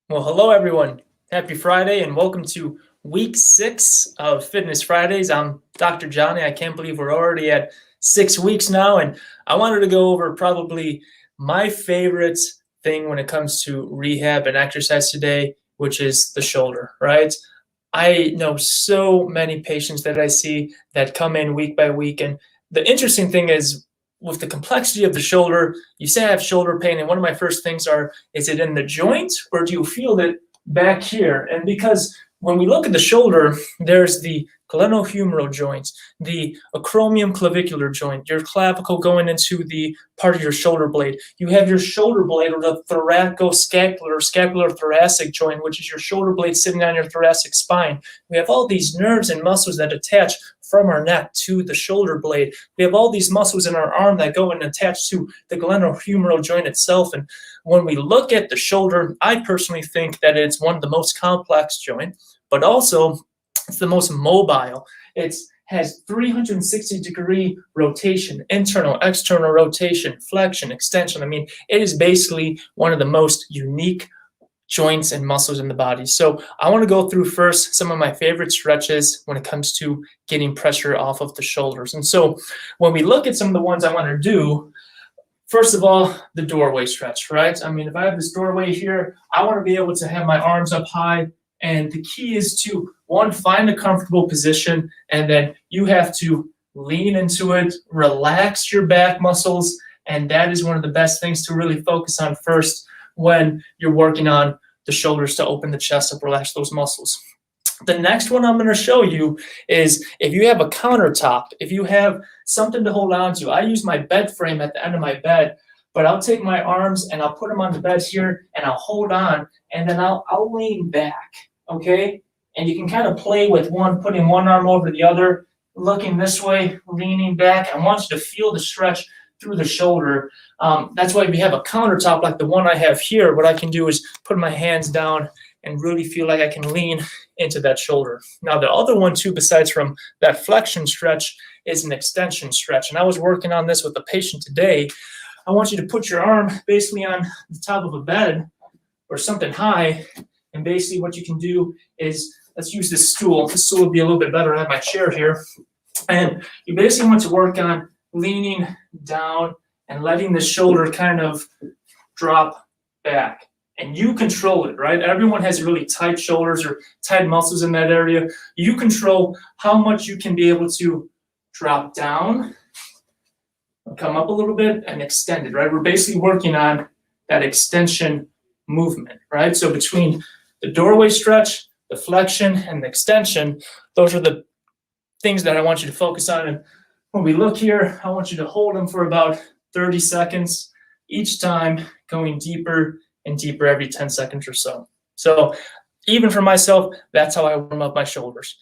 Well, hello everyone. Happy Friday and welcome to week 6 of Fitness Fridays. I'm Dr. Johnny. I can't believe we're already at 6 weeks now, and I wanted to go over probably my favorite thing when it comes to rehab and exercise today, which is the shoulder, right? I know so many patients that I see that come in week by week, and the interesting thing is with the complexity of the shoulder, you say I have shoulder pain, and one of my first things are, is it in the joint or do you feel it back here? And because when we look at the shoulder, there's the glenohumeral joint, the acromion clavicular joint, your clavicle going into the part of your shoulder blade. You have your shoulder blade or the thoracoscapular, scapular thoracic joint, which is your shoulder blade sitting on your thoracic spine. We have all these nerves and muscles that attach from our neck to the shoulder blade. We have all these muscles in our arm that go and attach to the glenohumeral joint itself. And when we look at the shoulder, I personally think that it's one of the most complex joints, but also it's the most mobile. It has 360-degree rotation, internal, external rotation, flexion, extension. I mean, it is basically one of the most unique joints and muscles in the body. So I want to go through first some of my favorite stretches when it comes to getting pressure off of the shoulders. And so when we look at some of the ones I want to do, first of all, the doorway stretch, right? I mean, if I have this doorway here, I want to be able to have my arms up high. And the key is to, one, find a comfortable position, and then you have to lean into it, relax your back muscles, and that is one of the best things to really focus on first when you're working on the shoulders, to open the chest up, relax those muscles. The next one I'm going to show you is if you have a countertop, if you have something to hold on to. I use my bed frame at the end of my bed, but I'll take my arms and I'll put them on the bed here and I'll hold on, and then I'll lean back, okay? And you can kind of play with one, putting one arm over the other, looking this way, leaning back. I want you to feel the stretch through the shoulder. That's why if you have a countertop like the one I have here, what I can do is put my hands down and really feel like I can lean into that shoulder. Now, the other one too, besides from that flexion stretch, is an extension stretch. And I was working on this with a patient today. I want you to put your arm basically on the top of a bed or something high. And basically what you can do is, let's use this stool. This stool would be a little bit better. I have my chair here. And you basically want to work on leaning down and letting the shoulder kind of drop back. And you control it, right? Everyone has really tight shoulders or tight muscles in that area. You control how much you can be able to drop down, come up a little bit, and extend it, right? We're basically working on that extension movement, right? So between the doorway stretch, the flexion, and the extension, those are the things that I want you to focus on. And when we look here, I want you to hold them for about 30 seconds each time, going deeper and deeper every 10 seconds or so. So even for myself, that's how I warm up my shoulders.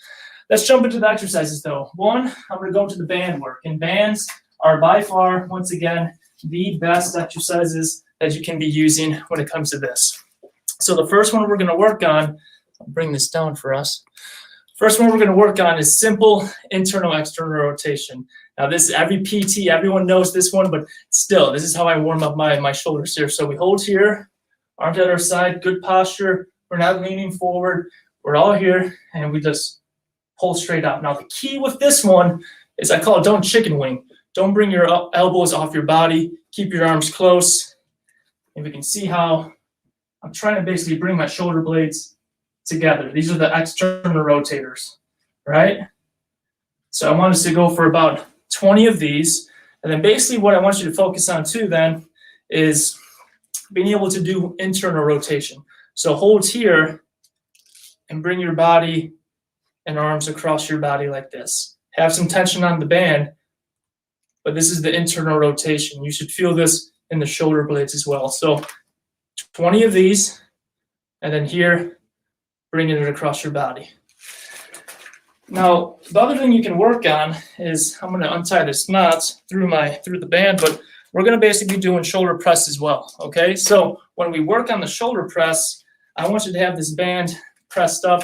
Let's jump into the exercises though. One, I'm going to go to the band work. And bands are by far, once again, the best exercises that you can be using when it comes to this. So the first one we're going to work on, I'll bring this down for us. First one we're going to work on is simple internal external rotation. Now this, every PT, everyone knows this one, but still, this is how I warm up my shoulders here. So we hold here, arms at our side, good posture. We're not leaning forward. We're all here, and we just pull straight up. Now the key with this one is, I call it don't chicken wing. Don't bring your elbows off your body. Keep your arms close. And we can see how I'm trying to basically bring my shoulder blades together. These are the external rotators, right? So I want us to go for about 20 of these. And then basically what I want you to focus on too then is being able to do internal rotation. So hold here and bring your body and arms across your body like this. Have some tension on the band, but this is the internal rotation. You should feel this in the shoulder blades as well. So 20 of these, and then here, bringing it across your body. Now, the other thing you can work on is, I'm going to untie this knot through the band, but we're going to basically be doing shoulder press as well, okay? So when we work on the shoulder press, I want you to have this band pressed up,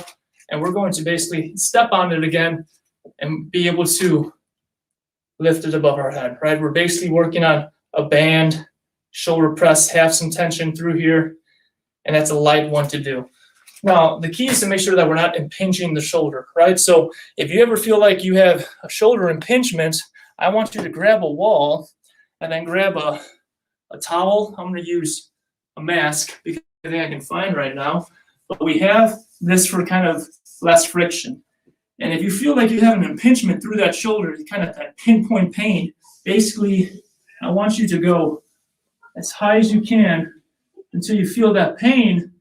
and we're going to basically step on it again and be able to lift it above our head, right? We're basically working on a band shoulder press, have some tension through here, and that's a light one to do. Now, the key is to make sure that we're not impinging the shoulder, right? So if you ever feel like you have a shoulder impingement, I want you to grab a wall and then grab a towel. I'm going to use a mask because I think I can find right now. But we have this for kind of less friction. And if you feel like you have an impingement through that shoulder, kind of that pinpoint pain, basically, I want you to go as high as you can until you feel that pain,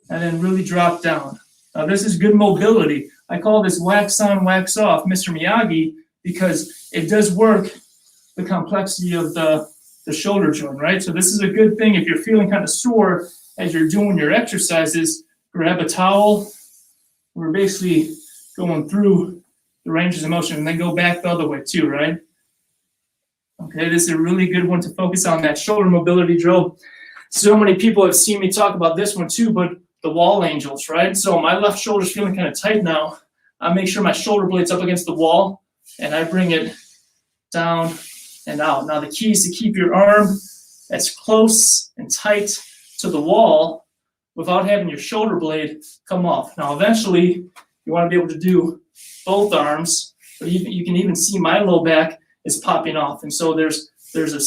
and then really drop down. Now, this is good mobility. I call this wax on, wax off, Mr. Miyagi, because it does work the complexity of the shoulder joint, right? So this is a good thing if you're feeling kind of sore as you're doing your exercises. Grab a towel. We're basically going through the ranges of motion, and then go back the other way too, right? Okay, this is a really good one to focus on, that shoulder mobility drill. So many people have seen me talk about this one too, but the wall angels, right? So my left shoulder's feeling kind of tight now. I make sure my shoulder blade's up against the wall, and I bring it down and out. Now the key is to keep your arm as close and tight to the wall without having your shoulder blade come off. Now eventually you want to be able to do both arms, but you can even see my low back is popping off. And so there's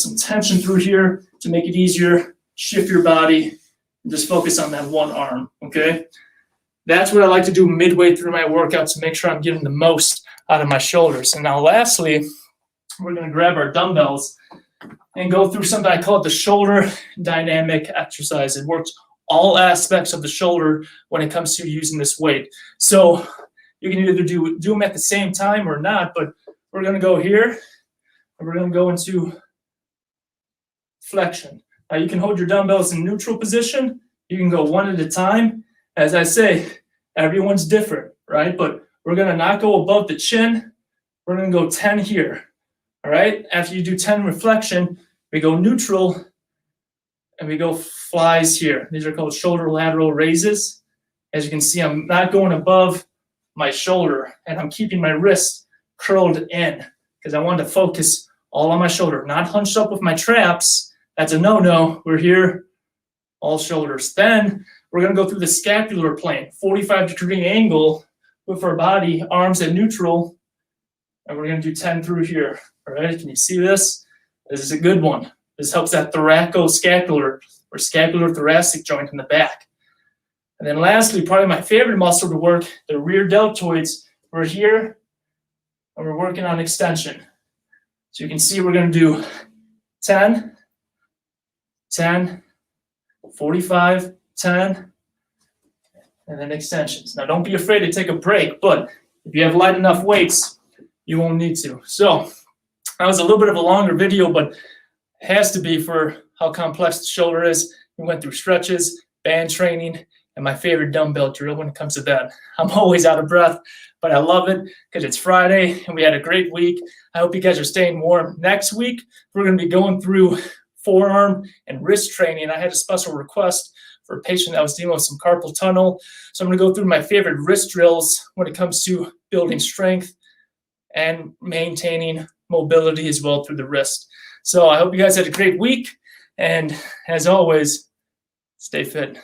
some tension through here to make it easier. Shift your body and just focus on that one arm, okay? That's what I like to do midway through my workout to make sure I'm getting the most out of my shoulders. And now lastly, we're gonna grab our dumbbells and go through something I call it the shoulder dynamic exercise. It works all aspects of the shoulder when it comes to using this weight. So you can either do them at the same time or not, but we're gonna go here and we're gonna go into flexion. Now you can hold your dumbbells in neutral position. You can go one at a time. As I say, everyone's different, right? But we're gonna not go above the chin. We're gonna go 10 here, all right? After you do 10 reflection, we go neutral and we go flies here. These are called shoulder lateral raises. As you can see, I'm not going above my shoulder, and I'm keeping my wrist curled in because I want to focus all on my shoulder, not hunched up with my traps. That's a no-no. We're here, all shoulders. Then we're going to go through the scapular plane, 45-degree angle with our body, arms at neutral, and we're going to do 10 through here. All right, can you see this? This is a good one. This helps that thoracoscapular or scapular thoracic joint in the back. And then lastly, probably my favorite muscle to work, the rear deltoids. We're here, and we're working on extension. So you can see we're going to do 10, 10, 45, 10, and then extensions. Now, don't be afraid to take a break, but if you have light enough weights, you won't need to. So that was a little bit of a longer video, but it has to be for how complex the shoulder is. We went through stretches, band training, and my favorite dumbbell drill when it comes to that. I'm always out of breath, but I love it because it's Friday and we had a great week. I hope you guys are staying warm. Next week, we're going to be going through forearm and wrist training. I had a special request for a patient that was dealing with some carpal tunnel. So I'm going to go through my favorite wrist drills when it comes to building strength and maintaining mobility as well through the wrist. So I hope you guys had a great week. And as always, stay fit.